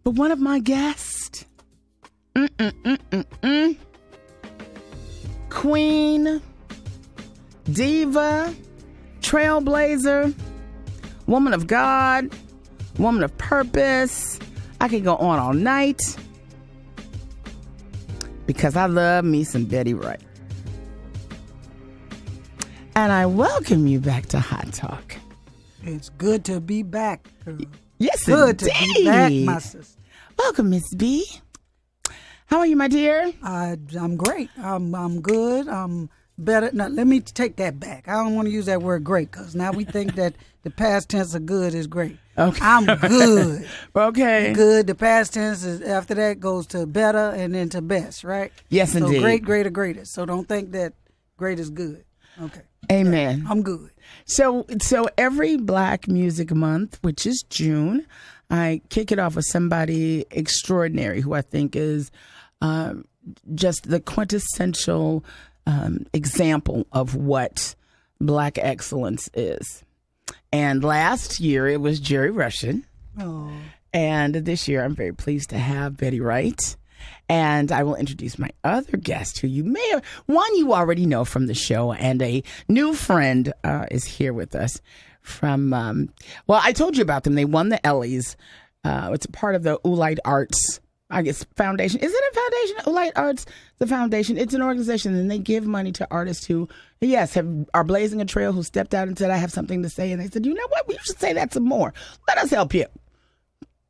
But one of my guests, queen, diva, trailblazer, woman of God, woman of purpose. I could go on all night because I love me some Betty Wright. And I welcome you back to Hot Talk. It's good to be back, girl. Yes, good indeed. to be back, my sister. Welcome, Miss B. How are you, my dear? I'm great. I'm good. I'm better. Now, let me take that back. I don't want to use that word great because now we think that the past tense of good is great. Okay. I'm good. Okay. Good. The past tense is after that goes to better and then to best, right? Yes, so indeed. So great, great, or greatest. So don't think that great is good. Okay. Amen. I'm good. So every Black Music Month, which is June, I kick it off with somebody extraordinary who I think is just the quintessential example of what Black excellence is. And last year it was Jerry Russian. Oh. And this year I'm very pleased to have Betty Wright. And I will introduce my other guest who you may have, one you already know from the show, and a new friend is here with us from, well, I told you about them. They won the Ellys. It's a part of the Oolite Arts, I guess, foundation. Is it a foundation? Oolite Arts, the foundation. It's an organization, and they give money to artists who, yes, are blazing a trail, who stepped out and said, I have something to say. And they said, you know what? We should say that some more. Let us help you.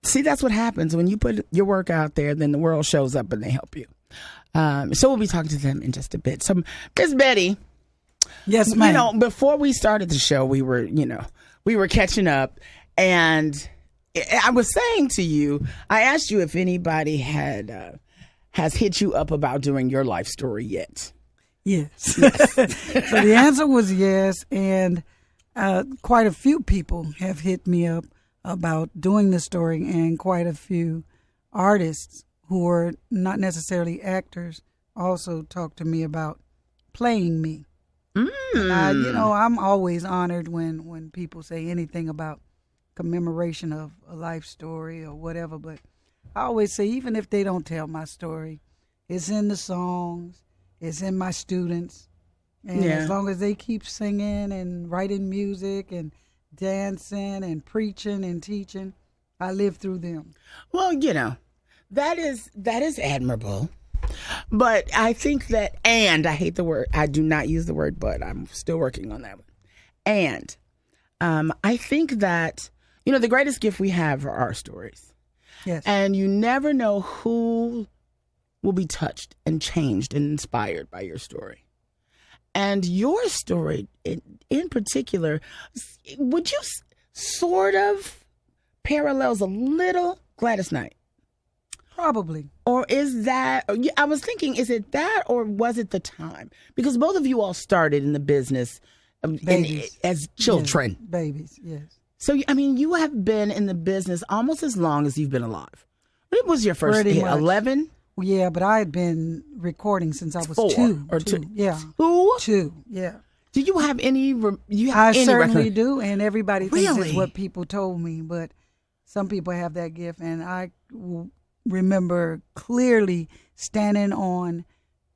See, that's what happens when you put your work out there, then the world shows up and they help you. So we'll be talking to them in just a bit. So, Miss Betty. Yes, ma'am. You know, before we started the show, we were catching up, and I was saying to you, I asked you if anybody has hit you up about doing your life story yet. Yes. So the answer was yes, and quite a few people have hit me up about doing the story, and quite a few artists who are not necessarily actors also talked to me about playing me. And I'm always honored when people say anything about commemoration of a life story or whatever, but I always say, even if they don't tell my story, it's in the songs, it's in my students, and as long as they keep singing and writing music and dancing and preaching and teaching, I live through them. Well, that is admirable. But I think that, and I hate the word, I do not use the word but, I'm still working on that one. And I think that, the greatest gift we have are our stories. Yes. And you never know who will be touched and changed and inspired by your story. And your story in particular, would you sort of parallels a little Gladys Knight? Probably. Or is that, I was thinking, is it that or was it the time? Because both of you all started in the business as children. Yes. Babies, yes. So, you have been in the business almost as long as you've been alive. When was your first hit? 11? Yeah, but I had been recording since I was 4 two. Or two. Yeah. 2? 2, yeah. Do you have any? I certainly do, and everybody thinks Really? it's what people told me, but some people have that gift, and I remember clearly standing on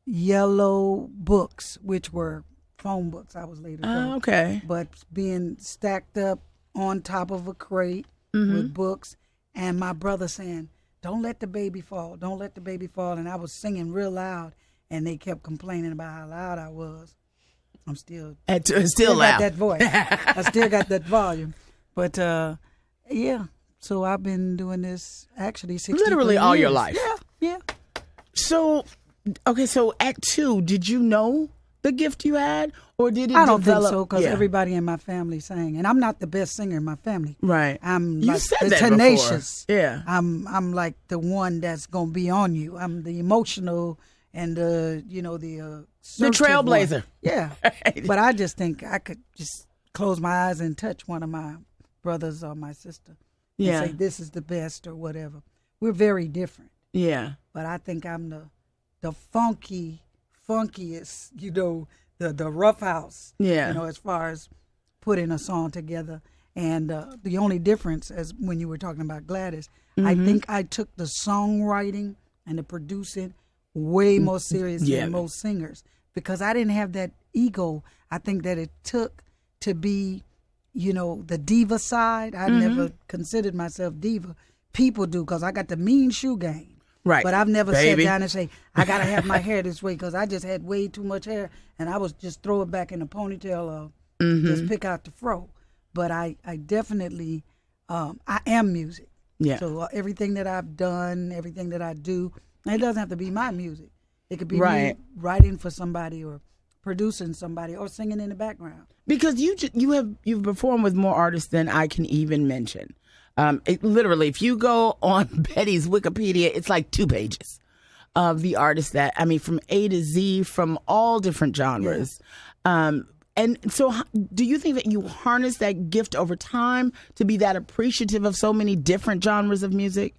yellow books, which were phone books. I was later. Okay. But being stacked up on top of a crate with books, and my brother saying, "Don't let the baby fall. Don't let the baby fall." And I was singing real loud, and they kept complaining about how loud I was. I'm still loud. Got that voice. I still got that volume. But yeah. So I've been doing this actually 60 literally all years. your life. Yeah. So, okay. So at 2, did you know the gift you had, or did it? I don't develop? think so, because everybody in my family sang, and I'm not the best singer in my family. Right. I'm you like said the that tenacious. Before. Yeah. I'm like the one that's gonna be on you. I'm the emotional and the trailblazer. One. Yeah. But I just think I could just close my eyes and touch one of my brothers or my sister. And say this is the best or whatever. We're very different. Yeah. But I think I'm the funkiest, the roughhouse. Yeah. As far as putting a song together. And the only difference, as when you were talking about Gladys, I think I took the songwriting and the producing way more serious than most singers, because I didn't have that ego. I think that it took to be, the diva side. I never considered myself diva. People do, because I got the mean shoe game. Right. But I've never sat down and say, I got to have my hair this way, because I just had way too much hair, and I was just throw it back in a ponytail or just pick out the fro. But I definitely, I am music. Yeah. So everything that I've done, everything that I do, it doesn't have to be my music. It could be me writing for somebody or producing somebody or singing in the background. Because you've performed with more artists than I can even mention. Literally, if you go on Betty's Wikipedia, it's like 2 pages of the artists from A to Z, from all different genres. Yeah. And so do you think that you harness that gift over time to be that appreciative of so many different genres of music?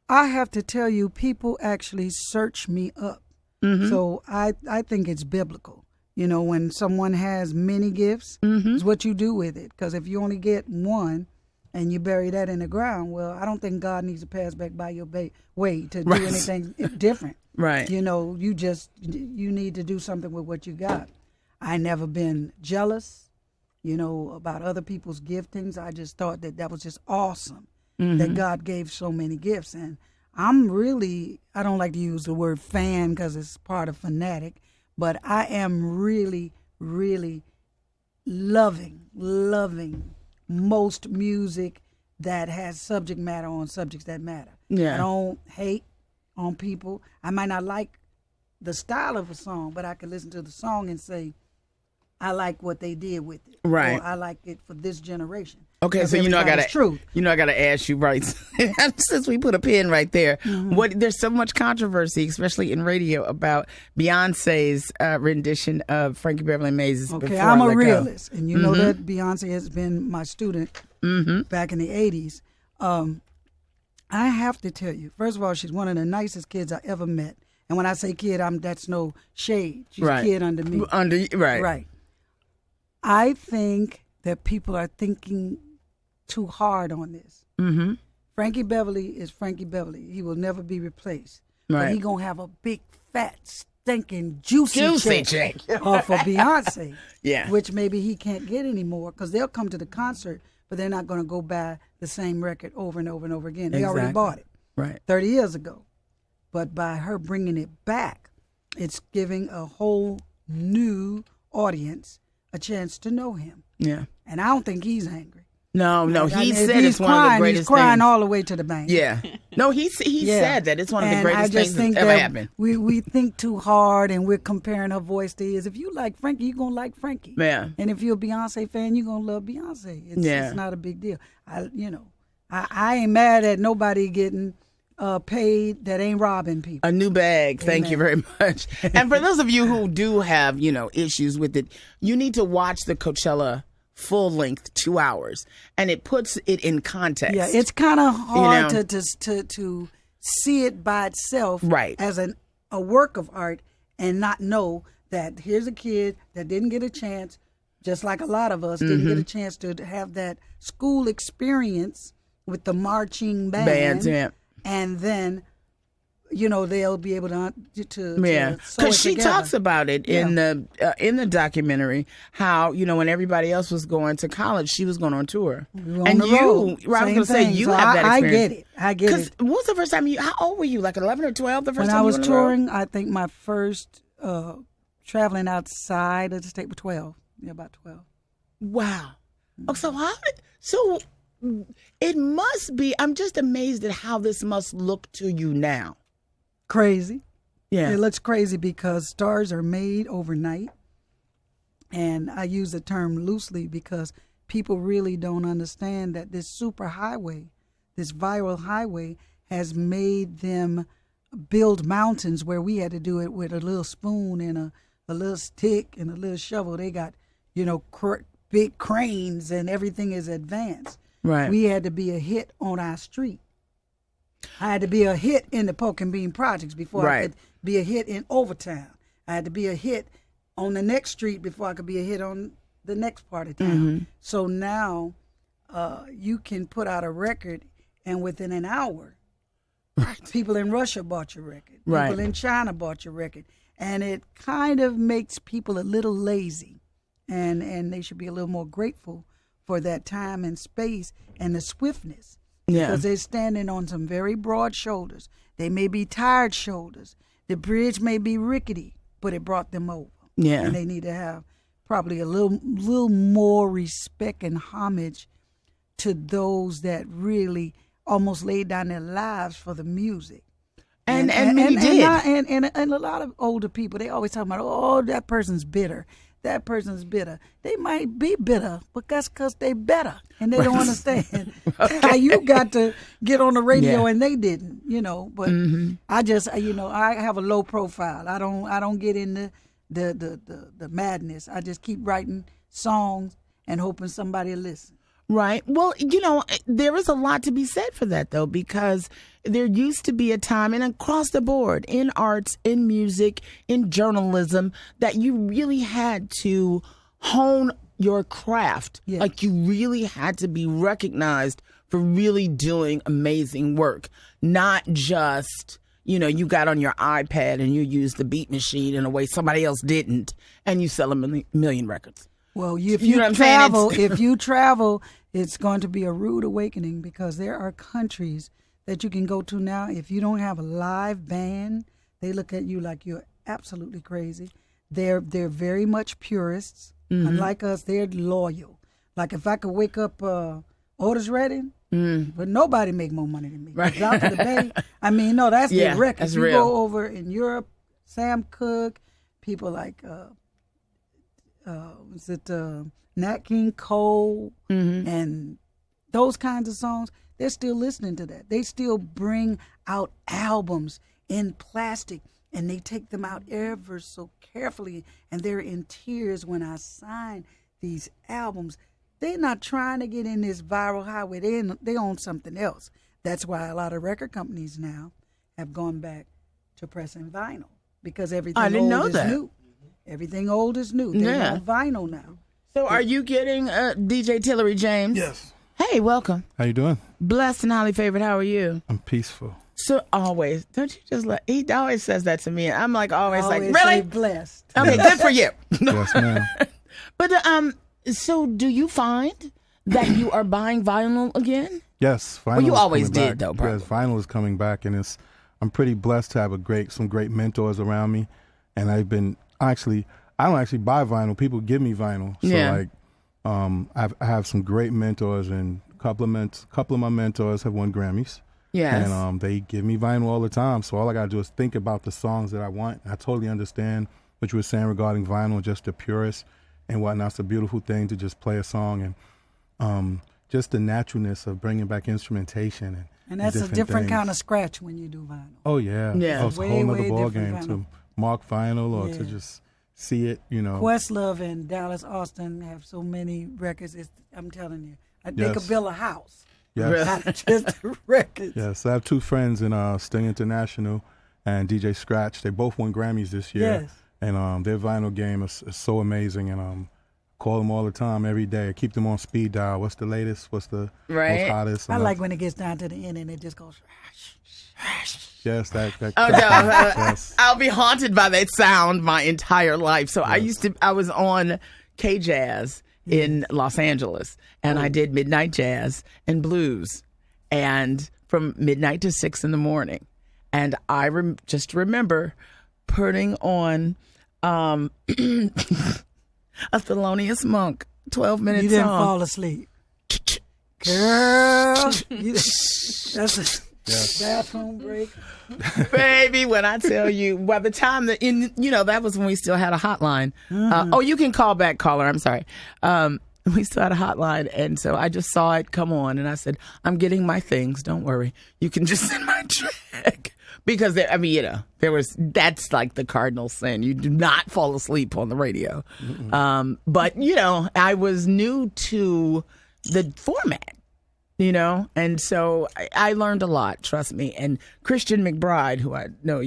I have to tell you, people actually search me up. So I think it's biblical. When someone has many gifts, it's what you do with it. Because if you only get one and you bury that in the ground, well, I don't think God needs to pass back by your way to do anything different. Right. You need to do something with what you got. I never been jealous, about other people's giftings. I just thought that was just awesome that God gave so many gifts. And I'm really, I don't like to use the word fan because it's part of fanatic, but I am really, really loving most music that has subject matter on subjects that matter. Yeah. I don't hate on people. I might not like the style of a song, but I can listen to the song and say, I like what they did with it. Right. Or I like it for this generation. Okay, so I gotta ask you, right? Since we put a pin right there, there's so much controversy, especially in radio, about Beyonce's rendition of Frankie Beverly Maze's. Okay, I'm a realist, and you know that Beyonce has been my student back in the '80s. I have to tell you, first of all, she's one of the nicest kids I ever met, and when I say kid, that's no shade. She's a kid under me. Right. I think that people are thinking too hard on this. Frankie Beverly is Frankie Beverly. He will never be replaced. Right. But he gonna have a big, fat, stinking, juicy check off of Beyonce. Yeah. Which maybe he can't get anymore, because they'll come to the concert, but they're not gonna go buy the same record over and over and over again. They already bought it 30 years ago. But by her bringing it back, it's giving a whole new audience a chance to know him. Yeah. And I don't think he's angry. No, he said it's one of the greatest things. He's crying things. All the way to the bank. Yeah. No, he said that it's one of the greatest things that's ever happened. We think too hard, and we're comparing her voice to his. If you like Frankie, you're going to like Frankie. Yeah. And if you're a Beyonce fan, you're going to love Beyonce. It's not a big deal. I ain't mad at nobody getting paid that ain't robbing people. A new bag. Amen. Thank you very much. And for those of you who do have, issues with it, you need to watch the Coachella full length 2 hours, and it puts it in context. Yeah, it's kind of hard to see it by itself as a work of art and not know that here's a kid that didn't get a chance, just like a lot of us didn't get a chance to have that school experience with the marching band. And then, they'll be able to because she talks about it in the documentary, how when everybody else was going to college, she was going on tour. And I was going to say you have that experience. I get it. When was the first time how old were you? Like 11 or 12? The first time I was touring, I think my first traveling outside of the state was 12. Yeah, about 12. Wow. Oh, so it must be. I'm just amazed at how this must look to you now. Crazy. Yeah. It looks crazy because stars are made overnight. And I use the term loosely because people really don't understand that this super highway, this viral highway, has made them build mountains where we had to do it with a little spoon and a little stick and a little shovel. They got, big cranes and everything is advanced. Right. We had to be a hit on our street. I had to be a hit in the Polk and Bean projects before I could be a hit in Overtown. I had to be a hit on the next street before I could be a hit on the next part of town. So now you can put out a record and within an hour, Right. people in Russia bought your record. Right. People in China bought your record. And it kind of makes people a little lazy. And they should be a little more grateful for that time and space and the swiftness. Yeah. Because they're standing on some very broad shoulders. They may be tired shoulders. The bridge may be rickety, but it brought them over. Yeah. And they need to have probably a little more respect and homage to those that really almost laid down their lives for the music. And many did. And a lot of older people, they always talk about, oh, that person's bitter. That person's bitter. They might be bitter, but that's because they better. And they don't understand how you got to get on the radio and they didn't, But I just, I have a low profile. I don't get in the madness. I just keep writing songs and hoping somebody will listen. Right. Well, there is a lot to be said for that, though, because there used to be a time, and across the board, in arts, in music, in journalism, that you really had to hone your craft. Yes. Like you really had to be recognized for really doing amazing work, not just, you got on your iPad and you used the beat machine in a way somebody else didn't, and you sell a million records. Well, if You know what you travel, it's going to be a rude awakening because there are countries that you can go to now. If you don't have a live band, they look at you like you're absolutely crazy. They're very much purists. Unlike us, they're loyal. Like if I could wake up Otis Redding, but nobody make more money than me. Right. Out to the Bay. I mean, no, that's the record. That's You real. go over in Europe, Sam Cooke, people like Nat King Cole and those kinds of songs, they're still listening to that. They still bring out albums in plastic and they take them out ever so carefully, and they're in tears when I sign these albums. They're not trying to get in this viral highway. They own something else. That's why a lot of record companies now have gone back to pressing vinyl because everything old is new. Everything old is new. They're on vinyl now. So are you getting DJ Tillery James? Yes. Hey, welcome. How you doing? Blessed and highly favored. How are you? I'm peaceful. So always, don't you just he always says that to me. And I'm like, always like, Say really? blessed. Okay, good for you. Yes, ma'am. But so do you find that you are buying vinyl again? Yes, vinyl. Well, you is always coming did, back. though, probably. Yes, vinyl is coming back, and I'm pretty blessed to have some great mentors around me, and I don't actually buy vinyl. People give me vinyl. So I have some great mentors, and a couple of my mentors have won Grammys. Yes. And they give me vinyl all the time. So all I gotta do is think about the songs that I want. I totally understand what you were saying regarding vinyl, just the purist and whatnot. It's a beautiful thing to just play a song and just the naturalness of bringing back instrumentation And that's a different things. kind of scratch when you do vinyl. Oh yeah. Yeah. Oh, it's a Way, whole nother way ball different game vinyl. to mark vinyl or to Yeah. just see it. Questlove and Dallas Austin have so many records. I'm telling you, they Yes. could build a house. Yes. Not just the records. Yes, I have two friends in Sting International and DJ Scratch. They both won Grammys this year. Yes. And their vinyl game is so amazing. And call them all the time, every day. I keep them on speed dial. What's the latest? What's the most hottest? I like when it gets down to the end and it just goes. Yes, that. Oh no! Yes. I'll be haunted by that sound my entire life. So I was on K-Jazz in Los Angeles, and I did midnight jazz and blues, and from midnight to 6 in the morning. And I just remember putting on a Thelonious Monk 12-minute You didn't song. fall asleep. Girl, that's a bathroom break. Baby, when I tell you, by the time that was when we still had a hotline. You can call back, caller. I'm sorry. We still had a hotline, and so I just saw it come on, and I said, "I'm getting my things. Don't worry. You can just send my track." Because that's like the cardinal sin. You do not fall asleep on the radio. But I was new to the format. And so I learned a lot, trust me. And Christian McBride, who I know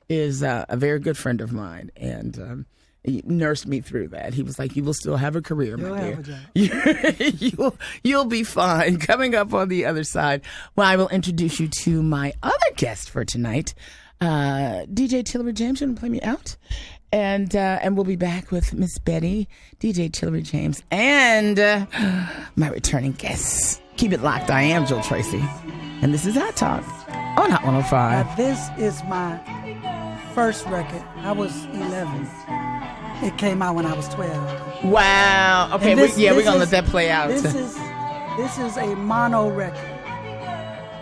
is a very good friend of mine. And He nursed me through that. He was like, "You will still have a career, You'll my have dear. You'll be fine." Coming up on the other side, well, I will introduce you to my other guest for tonight, DJ Tillery James. You want to play me out? And we'll be back with Miss Betty, DJ Tillery James, and my returning guests. Keep it locked. I am Jill Tracey, and this is Hot Talk on Hot 105. This is my first record. I was 11. It came out when I was 12. Wow. Okay, we're going to let that play out. This is a mono record.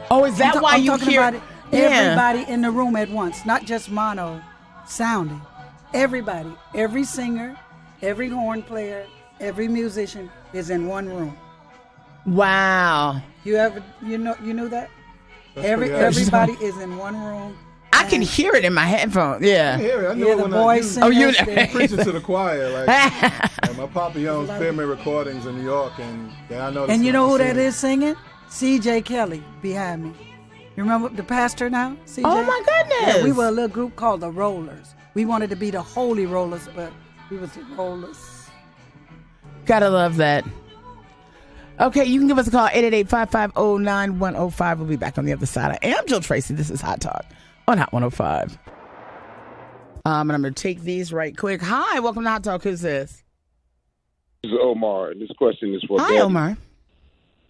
Oh, is that why you hear about it? Everybody in the room at once, not just mono sounding. Everybody, every singer, every horn player, every musician is in one room. Wow. You knew that? Everybody is in one room. I can hear it in my headphones. Yeah. I hear it. I know the when boys sing. you preaching to the choir. Like my papa owns Pyramid Recordings in New York, and I know. And you know who that is singing? C.J. Kelly behind me. You remember the pastor now? C.J.? Oh my goodness. Yeah, we were a little group called the Rollers. We wanted to be the Holy Rollers, but we was the Rollers. Gotta love that. Okay, you can give us a call, 888-550-9105. We'll be back on the other side. I am Jill Tracey. This is Hot Talk on Hot 105. And I'm going to take these right quick. Hi, welcome to Hot Talk. Who's this? This is Omar. This question is for Hi, Betty. Omar.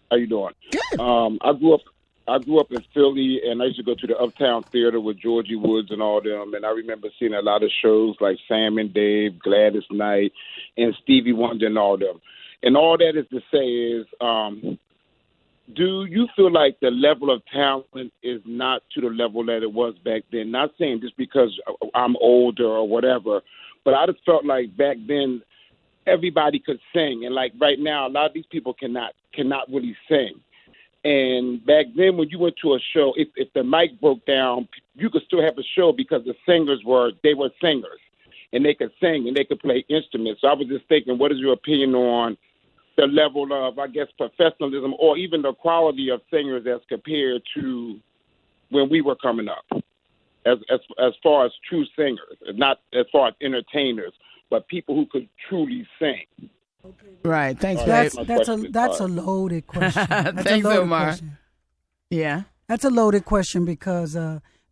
How you doing? Good. I grew up in Philly, and I used to go to the Uptown Theater with Georgie Woods and all them. And I remember seeing a lot of shows like Sam and Dave, Gladys Knight, and Stevie Wonder and all them. And all that is to say is, do you feel like the level of talent is not to the level that it was back then? Not saying just because I'm older or whatever, but I just felt like back then everybody could sing, and like right now, a lot of these people cannot really sing. And back then, when you went to a show, if the mic broke down, you could still have a show because the singers were singers, and they could sing and they could play instruments. So I was just thinking, what is your opinion on the level of, I guess, professionalism or even the quality of singers as compared to when we were coming up, as far as true singers, not as far as entertainers, but people who could truly sing. Right. Thanks, That's babe. a loaded question. That's Thanks, a loaded Omar. question. Yeah. That's a loaded question because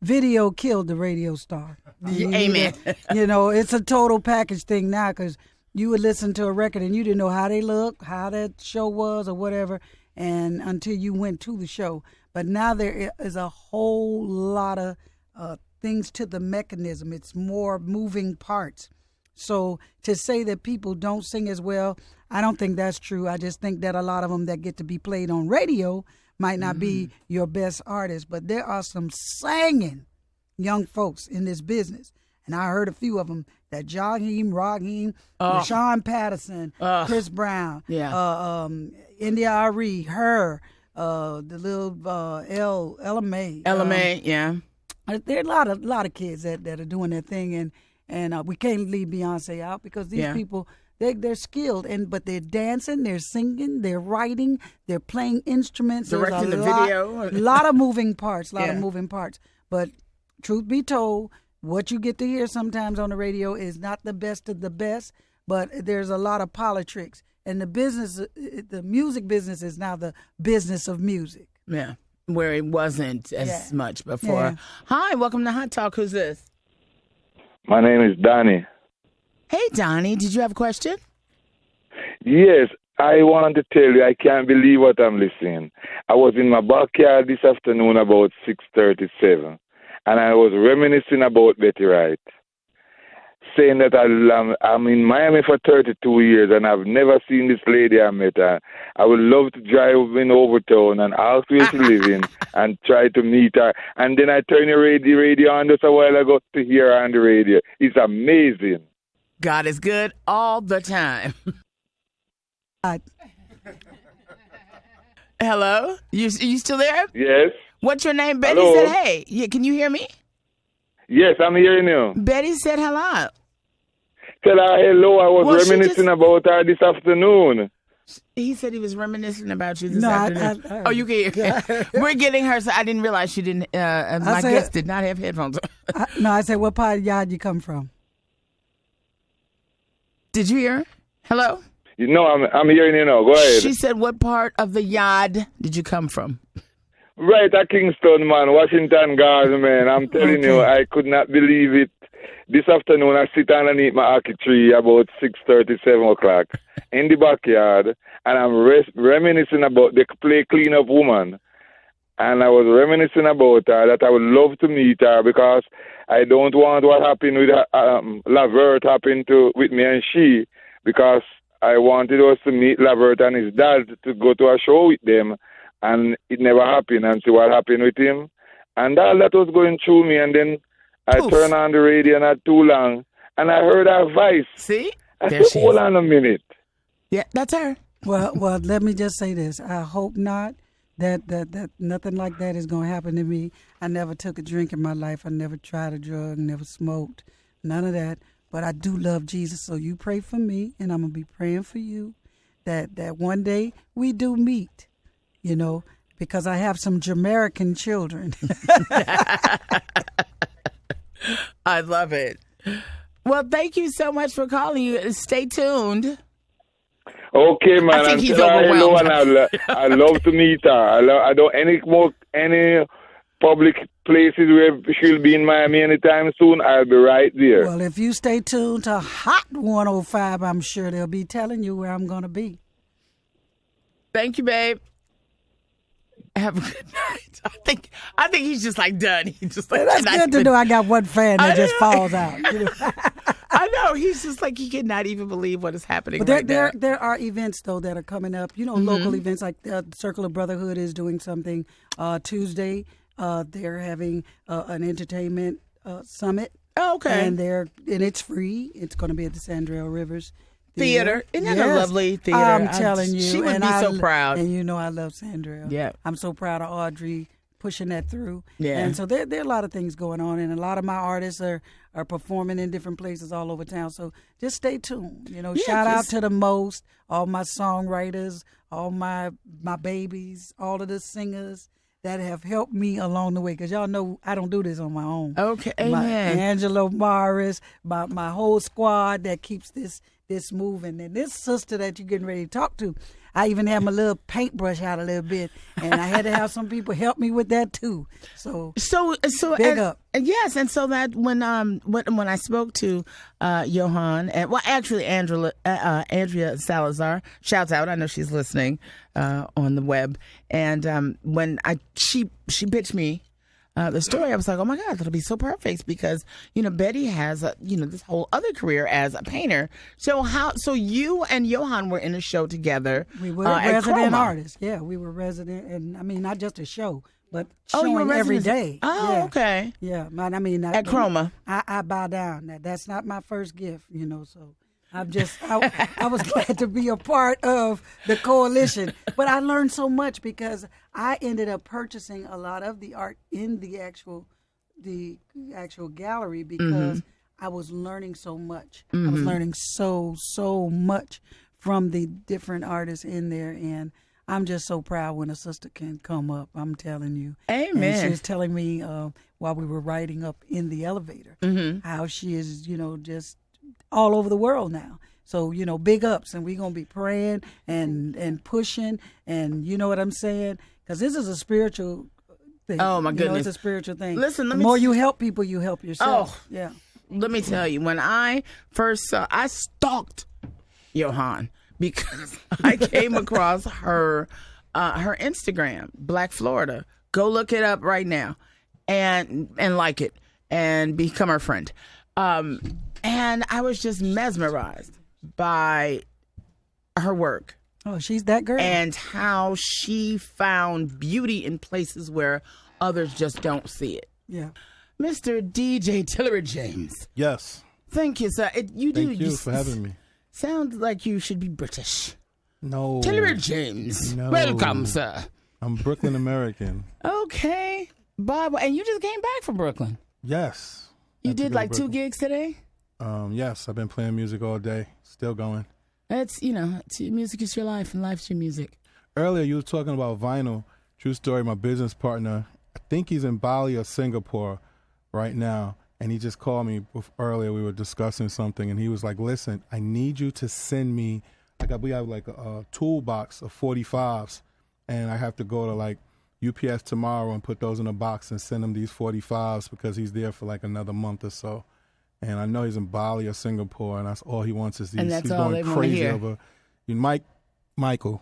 video killed the radio star. Amen. It's a total package thing now because you would listen to a record and you didn't know how they looked, how that show was or whatever, and until you went to the show. But now there is a whole lot of things to the mechanism. It's more moving parts. So to say that people don't sing as well, I don't think that's true. I just think that a lot of them that get to be played on radio might not be your best artists, but there are some singing young folks in this business. And I heard a few of them, that Raheem, Rashawn Patterson, Chris Brown, India Ari, her, the little LMA. LMA, yeah. There are a lot of kids that are doing their thing, and we can't leave Beyonce out because these people, they're skilled, but they're dancing, they're singing, they're writing, they're playing instruments. Directing the video. A lot of moving parts, But truth be told, what you get to hear sometimes on the radio is not the best of the best, but there's a lot of politics. And the music business is now the business of music. Yeah, where it wasn't as much before. Yeah. Hi, welcome to Hot Talk. Who's this? My name is Donnie. Hey, Donnie, did you have a question? Yes, I want to tell you, I can't believe what I'm listening. I was in my backyard this afternoon about 6:37, and I was reminiscing about Betty Wright, saying that I'm in Miami for 32 years, and I've never seen this lady I met. I would love to drive in Overtown and ask where she lives in and try to meet her. And then I turned the radio on just a while ago to hear her on the radio. It's amazing. God is good all the time. Hello? You still there? Yes. What's your name? Betty Hello? said hey. Yeah, can you hear me? Yes, I'm hearing you. Betty said hello. Tell her hello. I was reminiscing about her this afternoon. He said he was reminiscing about you this afternoon. You can hear. We're getting her. So I didn't realize she didn't. My guest did not have headphones. I said, what part of the yard you come from? Did you hear her? Hello? You know, I'm hearing you now. Go ahead. She said, what part of the yard did you come from? Right at Kingston, man, Washington Garden, man. I'm telling you, I could not believe it. This afternoon, I sit underneath my ackee tree about 6:30, 7 o'clock in the backyard, and I'm reminiscing about the play cleanup woman. And I was reminiscing about her, that I would love to meet her because I don't want what happened with Lavert happen with me and she, because I wanted us to meet Lavert and his dad to go to a show with them, and it never happened, and see what happened with him. And all that was going through me, and then I turned on the radio not too long, and I heard her voice. See? I said, hold on a minute. Yeah, that's her. Well, let me just say this. I hope not. That nothing like that is going to happen to me. I never took a drink in my life. I never tried a drug, never smoked, none of that. But I do love Jesus, so you pray for me, and I'm going to be praying for you that one day we do meet, you know, because I have some Jamaican children. I love it. Well, thank you so much for calling. You. Stay tuned. Okay, man. I think he's overwhelmed. I love to meet her. I don't any public places where she'll be in Miami anytime soon. I'll be right there. Well, if you stay tuned to Hot 105, I'm sure they'll be telling you where I'm going to be. Thank you, babe. Have a good night. I think he's just like done. He's just like, that's good to know. I got one fan that just falls out. You know? I know. He's just like, he cannot even believe what is happening. But there are events though that are coming up. You know, local events like Circle of Brotherhood is doing something Tuesday. They're having an entertainment summit. Oh, okay. And it's free. It's going to be at the Sandrell Rivers Theater. Isn't that a lovely theater? I'm telling you. She would be so proud. And you know I love Sandrell. Yeah. I'm so proud of Audrey pushing that through. Yeah. And so there are a lot of things going on, and a lot of my artists are performing in different places all over town. So just stay tuned. You know, shout out to the most, all my songwriters, all my babies, all of the singers that have helped me along the way, because y'all know I don't do this on my own. Okay, amen. Angelo Morris, my whole squad that keeps this moving. And this sister that you're getting ready to talk to, I even had my little paintbrush out a little bit, and I had to have some people help me with that too. So big up. Yes, and so that when I spoke to Johan, and actually Andrea Salazar, shouts out, I know she's listening on the web, and when she pitched me the story, I was like, oh my God, that'll be so perfect, because Betty has this whole other career as a painter. So you and Johan were in a show together. We were resident artists. Yeah, we were resident, and I mean not just a show, but showing every day. Oh, yeah. Okay. Yeah, I mean at Chroma. I bow down. That's not my first gift, so. I was glad to be a part of the coalition, but I learned so much because I ended up purchasing a lot of the art in the actual gallery because I was learning so much. I was learning so much from the different artists in there, and I'm just so proud when a sister can come up. I'm telling you. Amen. And she was telling me while we were riding up in the elevator how she is, just all over the world now. So, big ups, and we're going to be praying and pushing, and you know what I'm saying? Because this is a spiritual thing. Oh, my goodness. It's a spiritual thing. Listen, the more you help people, you help yourself. Oh, yeah. Let me tell you, when I first I stalked Johan because I came across her Instagram, Black Florida. Go look it up right now and like it and become her friend. And I was just mesmerized by her work. Oh, she's that girl. And how she found beauty in places where others just don't see it. Yeah. Mr. DJ Tillery James. Yes. Thank you, sir. Thank you for having me. Sounds like you should be British. No. Tillery James. No. Welcome, sir. I'm Brooklyn American. Okay. Bob, and you just came back from Brooklyn. Yes. You did like 2 gigs today? Yes, I've been playing music all day, still going. It's, music is your life and life's your music. Earlier you were talking about vinyl. True story, my business partner, I think he's in Bali or Singapore right now, and he just called me earlier. We were discussing something, and he was like, "Listen, I need you to send me. We have like a toolbox of 45s, and I have to go to like UPS tomorrow and put those in a box and send him these 45s because he's there for like another month or so. And I know he's in Bali or Singapore, and that's all he wants is these. And that's he's all going they crazy hear. over. Michael.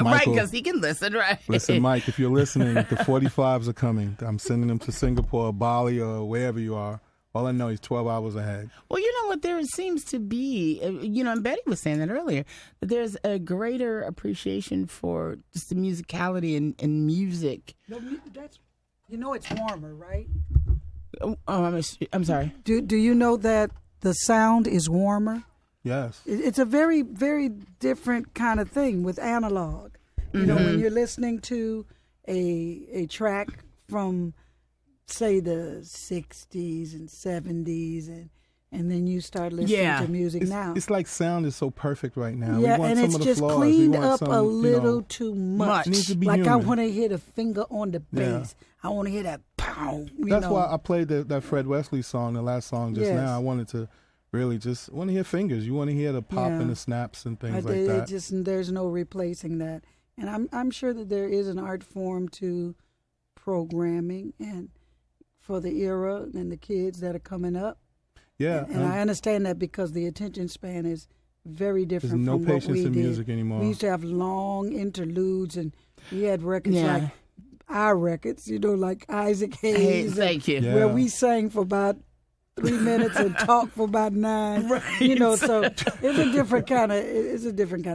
Right, because he can listen, right? Listen, Mike, if you're listening, the 45s are coming. I'm sending them to Singapore, Bali, or wherever you are. All I know is 12 hours ahead. Well, you know what? There seems to be, and Betty was saying that earlier, that there's a greater appreciation for just the musicality and music. No, that's, it's warmer, right? Oh, I'm sorry. Do you know that the sound is warmer? Yes. It's a very, very different kind of thing with analog. You know, when you're listening to a track from, say, the 60s and 70s, and then you start listening to music now. It's like sound is so perfect right now. Yeah, we want and some it's of the just flaws. cleaned up a little too much. It needs to be like human. I want to hear the finger on the bass. I want to hear that pound. That's why I played that Fred Wesley song, the last song just now. I wanted to really just want to hear fingers. You want to hear the pop and the snaps and things like that. There's no replacing that. And I'm sure that there is an art form to programming and for the era and the kids that are coming up. Yeah. And I understand that because the attention span is very different there's no from what patience we in did. music anymore. We used to have long interludes, and we had records like our records, like Isaac Hayes. Thank you. Where we sang for about 3 minutes and talked for about 9. Right. So it's a different kind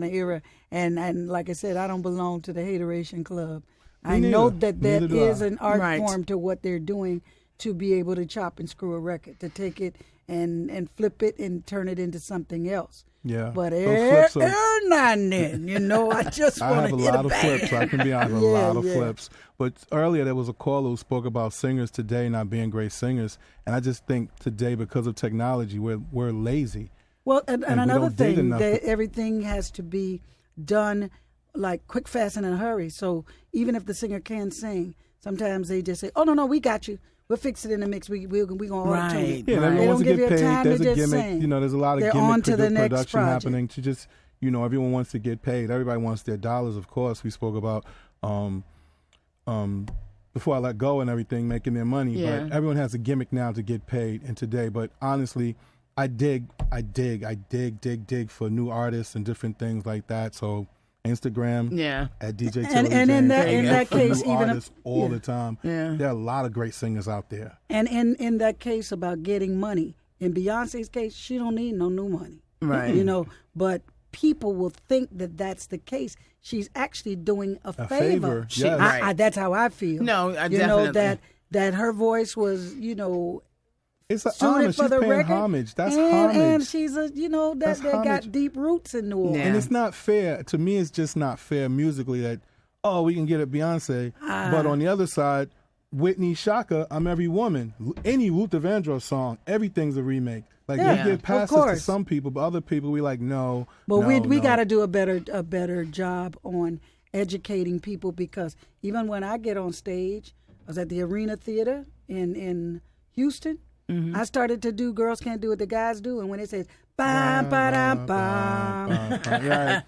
of era. And like I said, I don't belong to the hateration club. I know that is an art form to what they're doing, to be able to chop and screw a record, to take it and flip it and turn it into something else. Yeah. But every now and then, I just want to hit I have a lot of flips. I can be honest, a lot of flips. But earlier there was a caller who spoke about singers today not being great singers, and I just think today because of technology we're lazy. Well, and another thing, that everything has to be done like quick, fast, and in a hurry. So even if the singer can sing, sometimes they just say, "Oh no, we got you. We'll fix it in the mix. We gonna auto-tune it." Yeah, they wants don't to give get you paid. time There's to a just gimmick. sing. There's a lot of They're gimmick on to the next production project. happening. To just, everyone wants to get paid. Everybody wants their dollars. Of course, we spoke about before I let go and everything, making their money. Yeah. But everyone has a gimmick now to get paid. And today, but honestly, I dig for new artists and different things like that. So Instagram, at DJ Tilly and in James, that case, new even artists all the time. Yeah. There are a lot of great singers out there. And in that case about getting money, in Beyonce's case, she don't need no new money, right? But people will think that that's the case. She's actually doing a favor. Yes. That's how I feel. No, definitely. That her voice was, it's an homage. She's paying record. homage. That's homage. homage. And she's that got deep roots in New Orleans. Yeah. And it's not fair. To me, it's just not fair musically that, we can get a Beyonce. But on the other side, Whitney, Shaka, I'm Every Woman. Any Luther Vandross song, everything's a remake. Like, they give passes to some people, but other people, we like, no. But we got to do a better job on educating people, because even when I get on stage, I was at the Arena Theater in Houston. Mm-hmm. I started to do Girls Can't Do What the Guys Do, and when it says bam ba-dam bam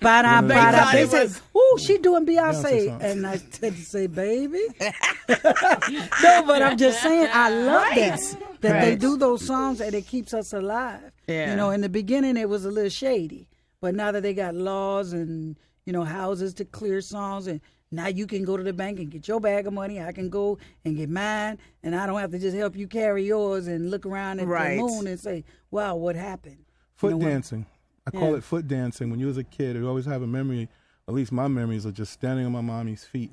ba-dam ba-dam, they said, "Ooh, she doing Beyonce," and I had to say, "Baby." No, but I'm just saying, I love that they do those songs and it keeps us alive. Yeah. In the beginning it was a little shady, but now that they got laws and houses to clear songs, and now you can go to the bank and get your bag of money. I can go and get mine, and I don't have to just help you carry yours and look around at the moon and say, "Wow, what happened?" Foot dancing. I call it foot dancing. When you was a kid, you always have a memory, at least my memories, of just standing on my mommy's feet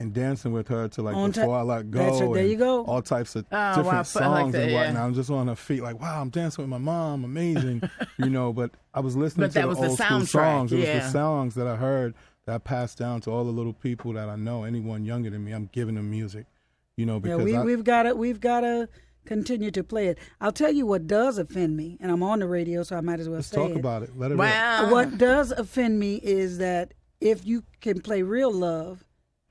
and dancing with her to Before I Let Go. There you go. All types of different songs and whatnot. I'm just on her feet like, wow, I'm dancing with my mom. Amazing. But I was listening to the old school songs. It was the songs that I heard that I passed down to all the little people that I know. Anyone younger than me, I'm giving them music. Because we've got to continue to play it. I'll tell you what does offend me, and I'm on the radio, so I might as well say it. Let's talk about it. Let it rip. What does offend me is that if you can play Real Love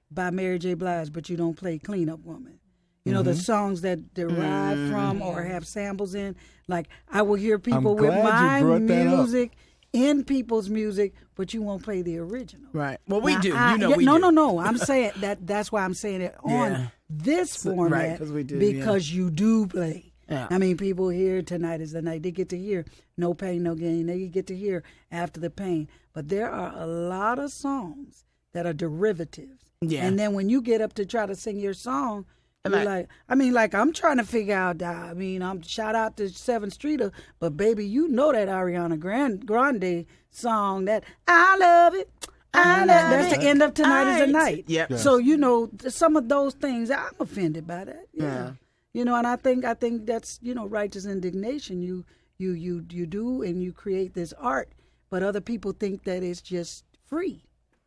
by Mary J. Blige, but you don't play Clean Up Woman, You know, the songs that derive from or have samples in. Like, I will hear people with my music in people's music, but you won't play the original. Right. Well, we do. We do. No. I'm saying that's why I'm saying it on this format, right, we do, because you do play. Yeah. I mean, people hear Tonight Is the Night. They get to hear No Pain, No Gain. They get to hear After the Pain. But there are a lot of songs that are derivatives. Yeah. And then when you get up to try to sing your song, you're like, I'm trying to figure out, I'm shout out to 7th Streeter, but baby, you know that Ariana Grande song, that I love it. That's the end of Tonight Is the Night. Yep. Yes. So, some of those things, I'm offended by that. Yeah. And I think that's, righteous indignation. You do, and you create this art, but other people think that it's just free.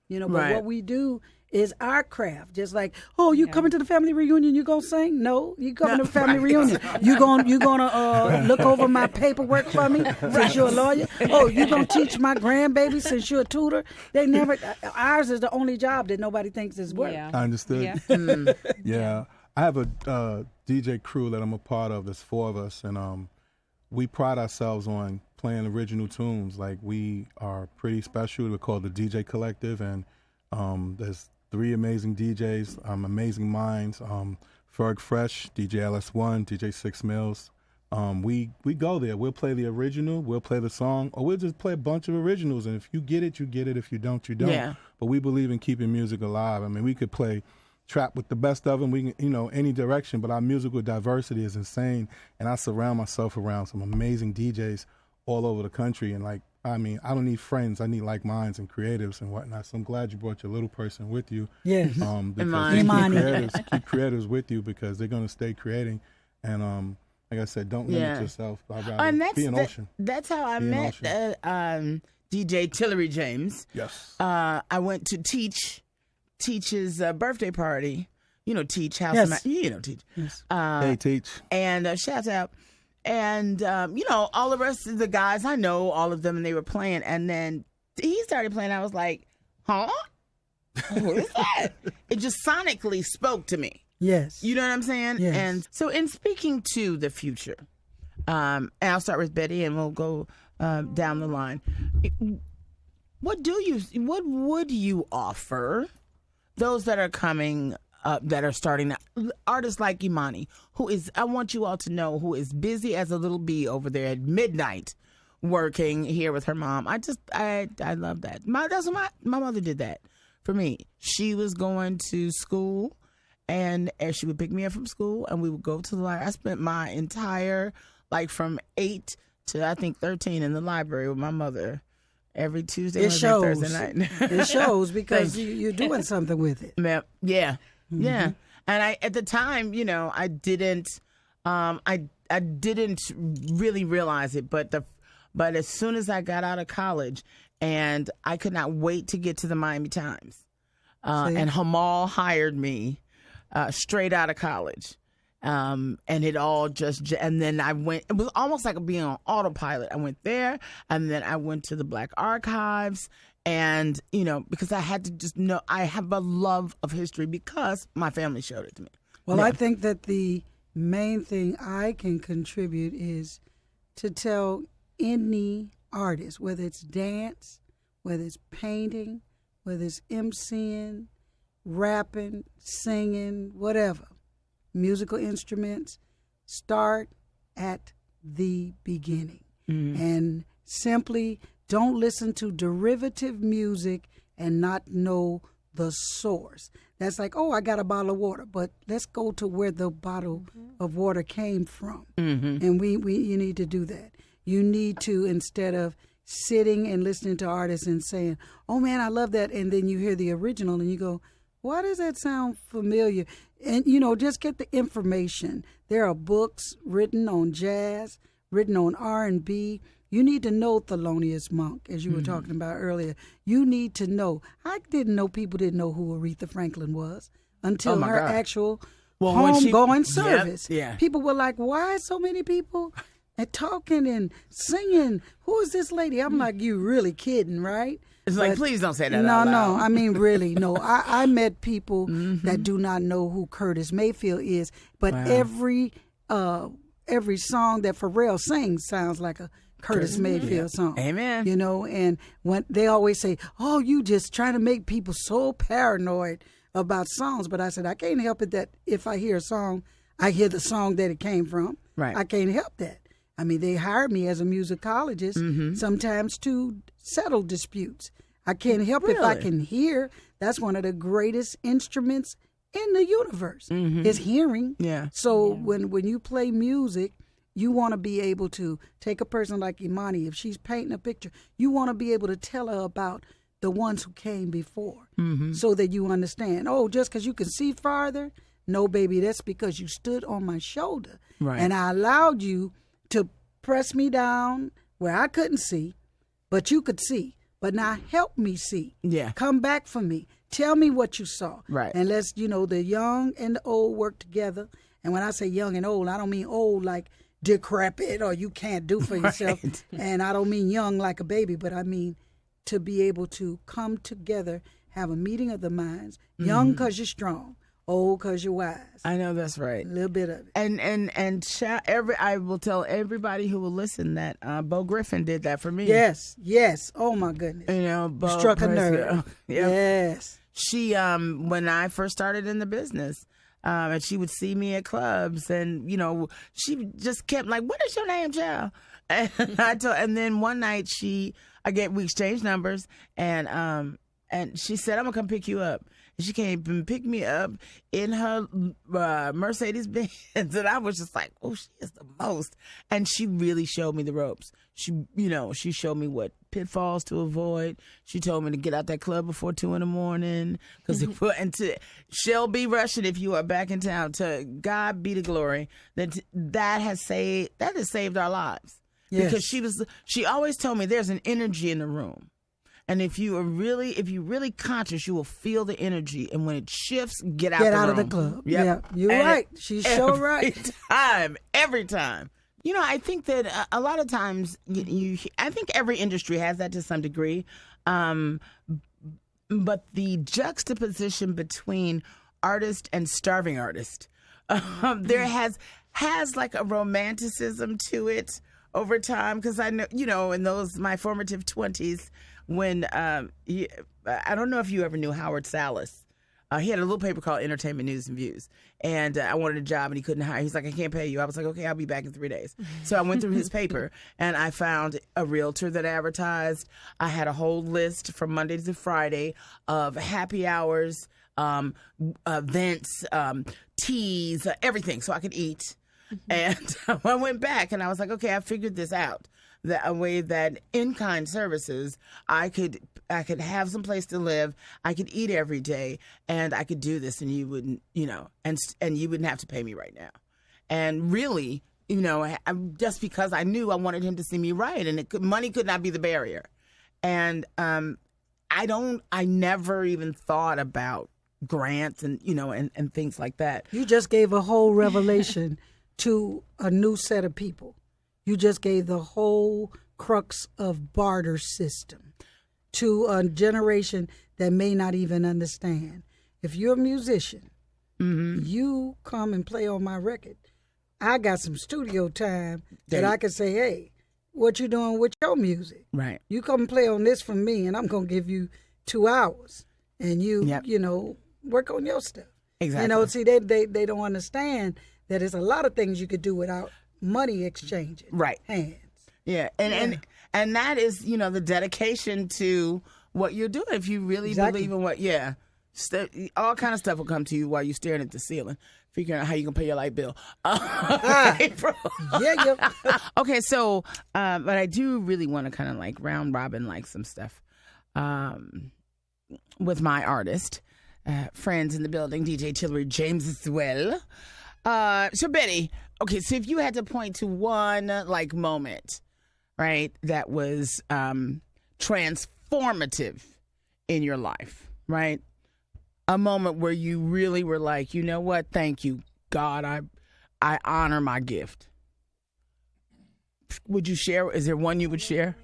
But what we do is our craft. Just like, you coming to the family reunion, you gonna sing? No, you coming to the family reunion. You gonna look over my paperwork for me since you're a lawyer? Oh, you gonna teach my grandbaby since you're a tutor? They never. Ours is the only job that nobody thinks is work. Yeah. I understood. Yeah. Yeah. I have a DJ crew that I'm a part of. There's 4 of us, and we pride ourselves on playing original tunes. Like, we are pretty special. We're called the DJ Collective, and there's 3 amazing DJs, amazing minds. Ferg Fresh, DJ LS1, DJ 6 Mills. We go there. We'll play the original. We'll play the song, or we'll just play a bunch of originals. And if you get it, you get it. If you don't, you don't. Yeah. But we believe in keeping music alive. I mean, we could play trap with the best of them. We can, any direction. But our musical diversity is insane. And I surround myself around some amazing DJs all over the country. And I don't need friends. I need like minds and creatives and whatnot. So I'm glad you brought your little person with you. Yes. Because keep creatives with you, because they're going to stay creating. And like I said, don't limit yourself. I'd rather be an ocean. That's how I met DJ Tillery James. Yes. I went to Teach's birthday party. Teach House. Yes. Teach. Yes. Hey, Teach. And shout out. And, all the rest of the guys, I know all of them, and they were playing. And then he started playing. I was like, huh? What is that? It just sonically spoke to me. Yes. You know what I'm saying? Yes. And so in speaking to the future, and I'll start with Betty and we'll go down the line. What would you offer those that are coming that are starting out, artists like Imani, I want you all to know, who is busy as a little bee over there at midnight working here with her mom. I love that. My mother did that for me. She was going to school, and she would pick me up from school, and we would go to the library. I spent my entire, from 8 to I think 13 in the library with my mother every Tuesday, Wednesday, Thursday night. It shows, because you're doing something with it. Yeah. Mm-hmm. Yeah. And at the time, I didn't really realize it, but as soon as I got out of college, and I could not wait to get to the Miami Times, and Hamal hired me straight out of college. And it all and then I went, it was almost like being on autopilot. I went there, and then I went to the Black Archives, and, because I had to just know, I have a love of history because my family showed it to me. Well, yeah. I think that the main thing I can contribute is to tell any artist, whether it's dance, whether it's painting, whether it's emceeing, rapping, singing, whatever, musical instruments, start at the beginning. Mm-hmm. And simply don't listen to derivative music and not know the source. That's like, I got a bottle of water, but let's go to where the bottle of water came from. Mm-hmm. And you need to do that. You need to, instead of sitting and listening to artists and saying, oh man, I love that, and then you hear the original and you go, why does that sound familiar? And, just get the information. There are books written on jazz, written on R&B. You need to know Thelonious Monk, as you were talking about earlier. You need to know. I didn't know people didn't know who Aretha Franklin was until her actual homegoing service. Yep, yeah. People were like, why so many people talking and singing? Who is this lady? I'm like, you really kidding, right? It's like, please don't say that No, out loud. no. I mean, really, no. I met people that do not know who Curtis Mayfield is, but every song that Pharrell sings sounds like a Curtis Mayfield song. Amen. You know, and when they always say, "Oh, you just trying to make people so paranoid about songs," but I said I can't help it that if I hear a song, I hear the song that it came from. Right. I can't help that. I mean, they hired me as a musicologist sometimes to settle disputes. I can't help if I can hear. That's one of the greatest instruments in the universe is hearing. Yeah. So when you play music, you want to be able to take a person like Imani, if she's painting a picture, you want to be able to tell her about the ones who came before so that you understand. Oh, just because you can see farther? No, baby, that's because you stood on my shoulder. Right. And I allowed you to press me down where I couldn't see, but you could see. But now help me see. Yeah. Come back for me. Tell me what you saw. Right. And let's, the young and the old work together. And when I say young and old, I don't mean old like decrepit or you can't do for yourself. Right. And I don't mean young like a baby, but I mean to be able to come together, have a meeting of the minds. Young because you're strong, old because you're wise. I know that's right. A little bit of it. And I will tell everybody who will listen that Bo Griffin did that for me. Yes. Oh my goodness. Bo Struck a nerve. Yep. Yes. She when I first started in the business, and she would see me at clubs, and she just kept like, "What is your name, child?" And then one night we exchanged numbers, and she said, "I'm gonna come pick you up." And she came and picked me up in her Mercedes Benz, and I was just like, "Oh, she is the most." And she really showed me the ropes. She showed me what pitfalls to avoid. She told me to get out that club before 2 a.m. because she'll be rushing if you are back in town. To God be the glory that has saved our lives. Yes. Because she always told me there's an energy in the room. And if you're really conscious, you will feel the energy. And when it shifts, get out of the club. Yep. Yeah, you're right. She's so right. Every time. I think that a lot of times, I think every industry has that to some degree. But the juxtaposition between artist and starving artist, there has like a romanticism to it over time. Because I know, in my formative 20s, when I don't know if you ever knew Howard Salas. He had a little paper called Entertainment News and Views, and I wanted a job, and he couldn't hire. He's like, "I can't pay you." I was like, "Okay, I'll be back in 3 days." So I went through his paper, and I found a realtor that advertised. I had a whole list from Monday to Friday of happy hours, events, teas, everything, so I could eat. And I went back, and I was like, "Okay, I figured this out. A way that in-kind services, I could have some place to live, I could eat every day, and I could do this, and you wouldn't, and you wouldn't have to pay me right now." And really, just because I knew I wanted him to see me right, and money could not be the barrier. And I never even thought about grants and and things like that. You just gave a whole revelation to a new set of people. You just gave the whole crux of barter system to a generation that may not even understand. If you're a musician, you come and play on my record. I got some studio time that I can say, "Hey, what you doing with your music? Right. You come and play on this for me, and I'm going to give you 2 hours. And you, work on your stuff." Exactly. See, they don't understand that there's a lot of things you could do without money exchanging. Right. Hands. Yeah. And that is, the dedication to what you're doing. If you really believe in all kind of stuff will come to you while you're staring at the ceiling, figuring out how you can pay your light bill. Yeah. Okay, so, but I do really want to kind of like round robin like some stuff with my artist friends in the building, DJ Tillery James as well. So Betty, okay, so if you had to point to one like moment, right, that was transformative in your life, right? A moment where you really were like, you know what? Thank you, God. I honor my gift. Would you share? Is there one you would share?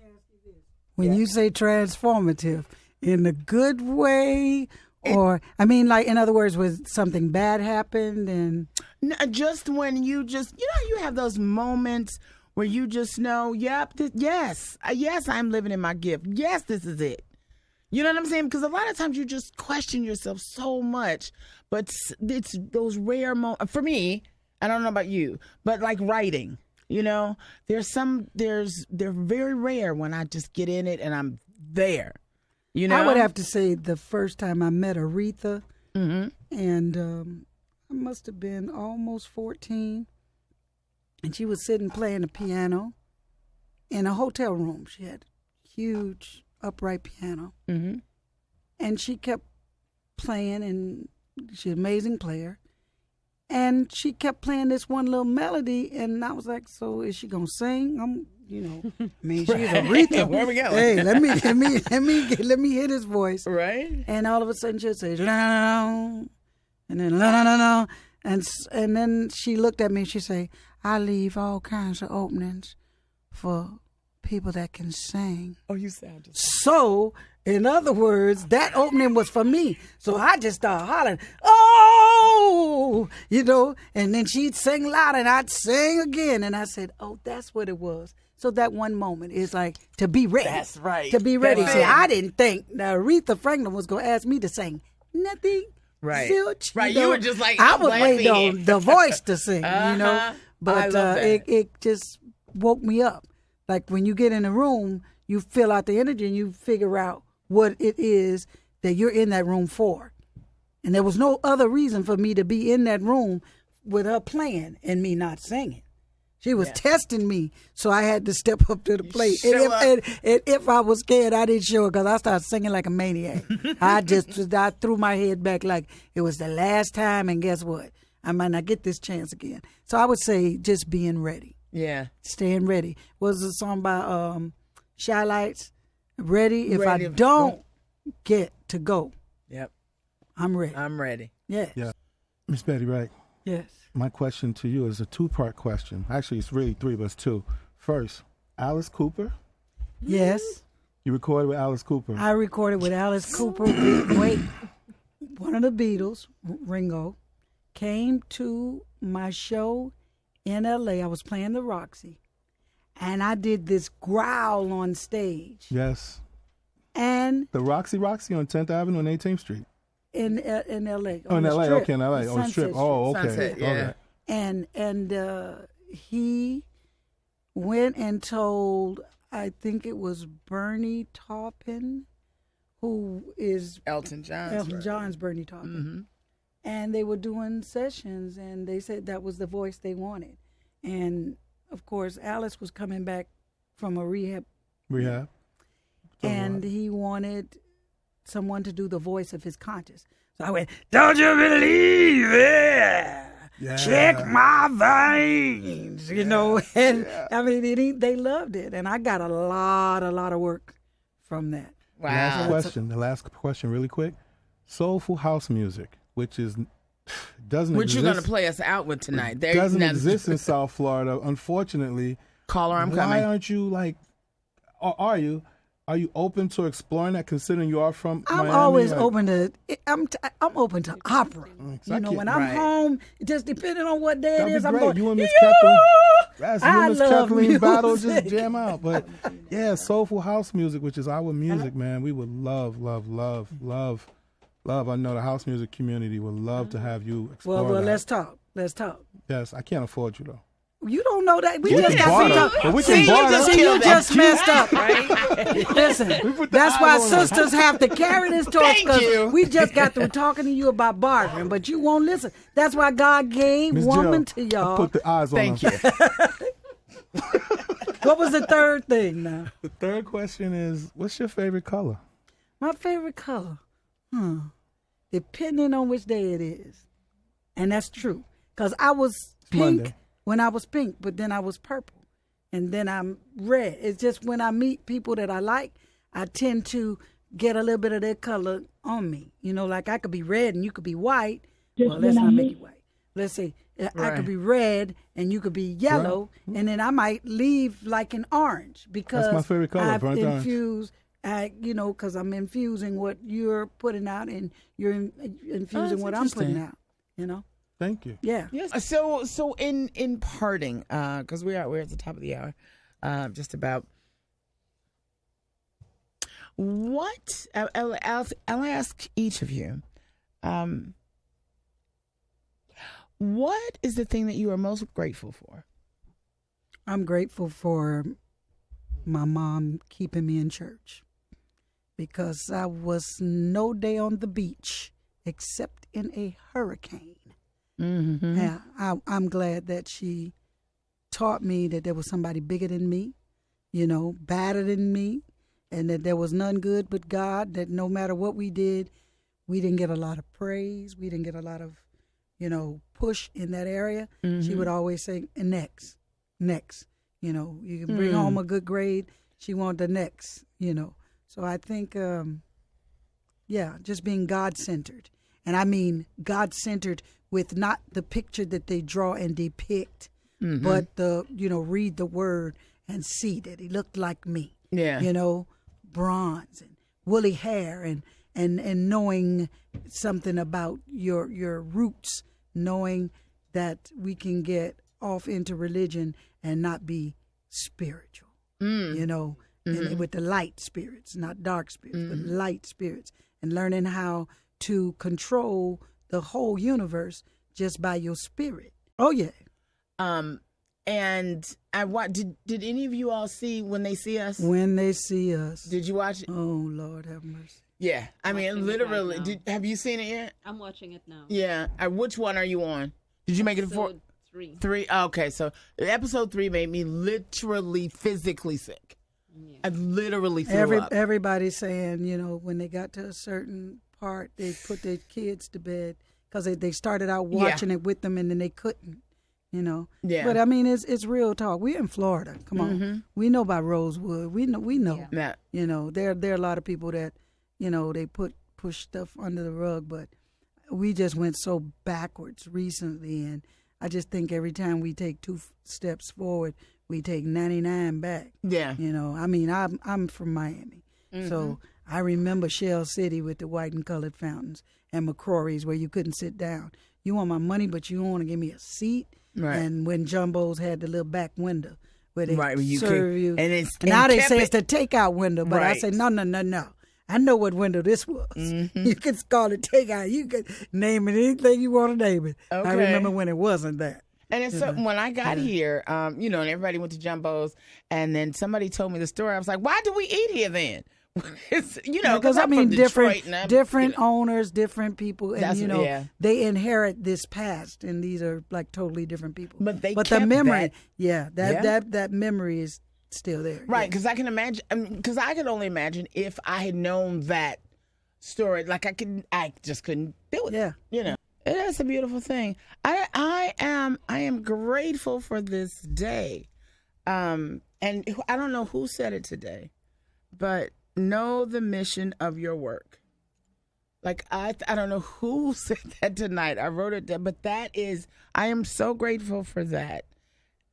when you say transformative, in a good way, or like in other words, was something bad happened and just when you you have those moments where you just know, yes, I'm living in my gift. Yes, this is it. You know what I'm saying? Because a lot of times you just question yourself so much, but it's those rare moments. For me, I don't know about you, but like writing, they're very rare when I just get in it and I'm there. I would have to say the first time I met Aretha, mm-hmm. and I must have been almost 14, and she was sitting playing the piano in a hotel room. She had a huge upright piano, mm-hmm. and she kept playing, and she's an amazing player. And she kept playing this one little melody, and I was like, "So is she gonna sing?" She's Aretha. Where we going? Hey, let me hear his voice. Right. And all of a sudden she'd say, "La," and then la, and then she looked at me and she say, "I leave all kinds of openings for people that can sing." Oh, you sound just... So, in other words, that opening was for me. So I just started hollering, "Oh!" and then she'd sing loud and I'd sing again. And I said, "Oh, that's what it was." So that one moment is like to be ready. That's right. To be ready. That's See, it. I didn't think that Aretha Franklin was going to ask me to sing nothing. Right. Zilch, right. You were just like, I was waiting on the voice to sing, Uh-huh. But I love that. it just woke me up. Like when you get in a room, you feel out the energy and you figure out what it is that you're in that room for. And there was no other reason for me to be in that room with her playing and me not singing. She was testing me, so I had to step up to the plate. And if I was scared, I didn't show it because I started singing like a maniac. I threw my head back like it was the last time, and guess what? I might not get this chance again. So I would say just being ready. Yeah. Staying ready. Was a song by Shy Lights, Ready. If Ready. I don't get to go, Yep. I'm ready. I'm ready. Yes. Yeah. Miss Betty Wright, Yes. my question to you is a two-part question. Actually, it's really three, but it's two. First, Alice Cooper. Yes. You recorded with Alice Cooper. I recorded with Alice Cooper. Wait, one of the Beatles, Ringo, came to my show in L.A. I was playing the Roxy, and I did this growl on stage. Yes. And The Roxy on 10th Avenue and 18th Street. in L.A. Oh, in the L.A. Strip, Okay, in L.A. the Oh, the Sunset Strip. Oh, okay. Sunset, yeah. Okay. And he went and told, I think it was Bernie Taupin, who is Elton John. Elton John's Bernie Taupin. Mm-hmm. And they were doing sessions, and they said that was the voice they wanted. And, of course, Alice was coming back from a rehab. Rehab. And he wanted someone to do the voice of his conscience. So I went, "Don't you believe it? Yeah. Check my veins," And I mean, they loved it, and I got a lot of work from that. Wow. The last question, really quick. Soulful house music, which doesn't Which exist. you're going to play us out with tonight. There Doesn't exist in South Florida, unfortunately. Caller, I'm Why coming. aren't you are you open to exploring that, considering you are from I'm Miami? always open to. I'm open to opera. Exactly. When I'm Right. home, just depending on what day it That'd be is, I'm great. going. You and Miss "Yeah!" Kathleen. That's you I and Miss love Kathleen Battle music. just jam out. But yeah, soulful house music, which is our music, man. We would love. I know the house music community would love to have you explore Well, that. let's talk. Yes, I can't afford you though. You don't know that. We We just can got barter, to talk. but we can See, you barter. just See, you killed just that. messed up. Right? Listen, put the that's eye why on it. sisters have to carry this torch, Thank you. because we just got through talking to you about bartering, but you won't listen. That's why God gave Miss woman Jill, to y'all. I put the eyes on Thank her. you. What was the third thing now? The third question is, what's your favorite color? My favorite color? Depending on which day it is. And that's true. Because I was pink Monday. when I was pink, but then I was purple. And then I'm red. It's just when I meet people that I like, I tend to get a little bit of their color on me. Like I could be red and you could be white. Well, let's not make you white. Let's say I could be red and you could be yellow, and then I might leave like an orange because that's my favorite color, I've burnt orange. infused. Because I'm infusing what you're putting out, and you're infusing what I'm putting out. Thank you. Yeah. Yes. So in parting, because we're at the top of the hour, just about. What I'll ask each of you. What is the thing that you are most grateful for? I'm grateful for my mom keeping me in church, because I was no day on the beach except in a hurricane. Mm-hmm. Yeah, I'm glad that she taught me that there was somebody bigger than me, badder than me, and that there was none good but God, that no matter what we did, we didn't get a lot of praise. We didn't get a lot of, push in that area. Mm-hmm. She would always say, next. You can bring home a good grade. She wanted the next, So I think, just being God-centered. And I mean God-centered with not the picture that they draw and depict, but read the word and see that he looked like me. Yeah. Bronze and woolly hair and knowing something about your roots, knowing that we can get off into religion and not be spiritual, and with the light spirits, not dark spirits, but light spirits, and learning how to control the whole universe just by your spirit. Oh, yeah. And did any of you all see When They See Us? When They See Us. Did you watch it? Oh, Lord have mercy. Yeah. I mean, literally. Have you seen it yet? I'm watching it now. Yeah. Which one are you on? Did you make it to 4? 3. 3? Okay. So episode 3 made me literally physically sick. Yeah. I literally threw up. Everybody's saying, when they got to a certain part, they put their kids to bed because they started out watching it with them and then they couldn't. Yeah. But I mean, it's real talk. We're in Florida. Come on, we know about Rosewood. We know. Yeah. There are a lot of people that, they push stuff under the rug. But we just went so backwards recently, and I just think every time we take 2 steps forward, we take 99 back. Yeah. I mean, I'm from Miami, so I remember Shell City with the white and colored fountains and McCrory's where you couldn't sit down. You want my money, but you don't want to give me a seat. Right. And when Jumbo's had the little back window where they you serve you. And now they say it's the takeout window, but right. I say, no. I know what window this was. You can call it takeout. You can name it anything you want to name it. Okay. I remember when it wasn't that. And it's so, when I got here, and everybody went to Jumbo's, and then somebody told me the story. I was like, why do we eat here then? Because I mean, different owners, different people, and they inherit this past, and these are like totally different people. But the memory, that memory is still there, right? Because I can imagine, because I could only imagine if I had known that story, like I just couldn't do it. Yeah, it is a beautiful thing. I am grateful for this day, and I don't know who said it today, but. Know the mission of your work. Like, I don't know who said that tonight. I wrote it down, but I am so grateful for that.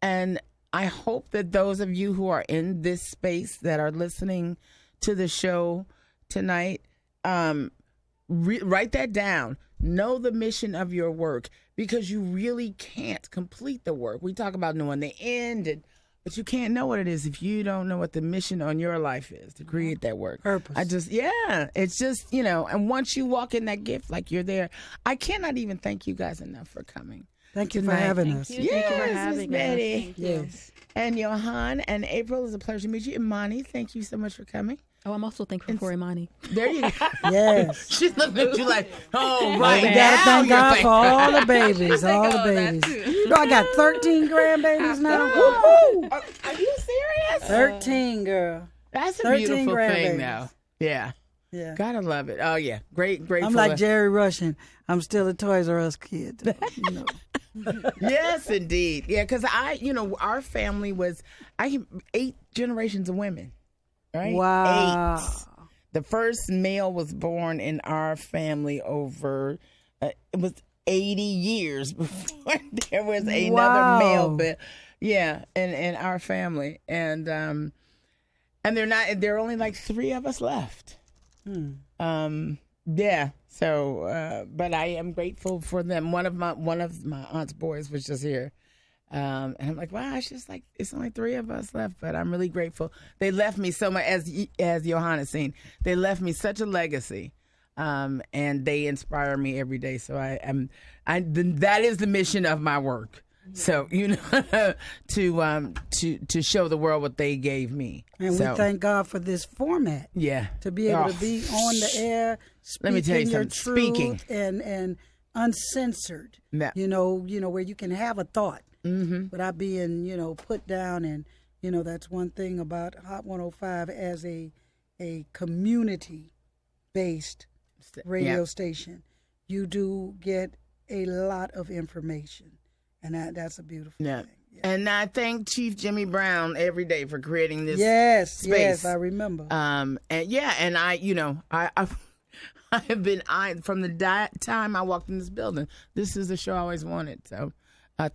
And I hope that those of you who are in this space that are listening to the show tonight, write that down. Know the mission of your work, because you really can't complete the work. We talk about knowing the end, but you can't know what it is if you don't know what the mission on your life is to create that work. Purpose. It's just, and once you walk in that gift, like you're there, I cannot even thank you guys enough for coming. Thank you for having us. Thank you for having Miss Betty. us. Thank you. Yes. And Johan and April, it's a pleasure to meet you. Imani, thank you so much for coming. Oh, I'm also thankful for Imani. There you go. Yes. She's looking at you like, oh, right. We got to thank God for all the babies, all the babies. I got 13 grandbabies now. Woo-hoo. Are you serious? 13, girl. That's a 13 beautiful thing, grandbabies. though. Yeah. Yeah. Gotta love it. Oh, yeah. Great. I'm like Jerry Russian. I'm still a Toys R Us kid. Yes, indeed. Yeah, because our family was 8 generations of women. Right? Wow. 8. The first male was born in our family over, it was 80 years before there was another male. But yeah, in our family, and there are only like 3 of us left. Yeah. So, but I am grateful for them. One of my aunt's boys was just here. And I'm like, wow, it's just like, it's only 3 of us left, but I'm really grateful. They left me so much, as Johanna's seen, they left me such a legacy. And they inspire me every day. So that is the mission of my work. So, to show the world what they gave me. And we thank God for this format. Yeah. To be able to be on the air, speaking Let me tell you your something. truth and uncensored. Yeah. Where you can have a thought without being, put down. And, that's one thing about Hot 105 as a community-based radio station. You do get a lot of information. And that's a beautiful thing. Yeah. And I thank Chief Jimmy Brown every day for creating this space. Yes, I remember. And I have been from the time I walked in this building. This is the show I always wanted. So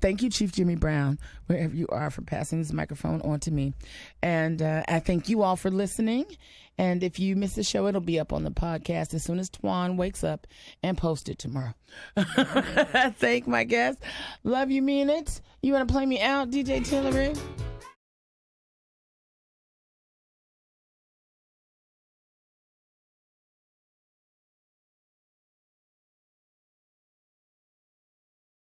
thank you, Chief Jimmy Brown, wherever you are, for passing this microphone on to me. And I thank you all for listening. And if you miss the show, it'll be up on the podcast as soon as Twan wakes up and post it tomorrow. Thank my guests. Love you, mean it. You want to play me out, DJ Tillery?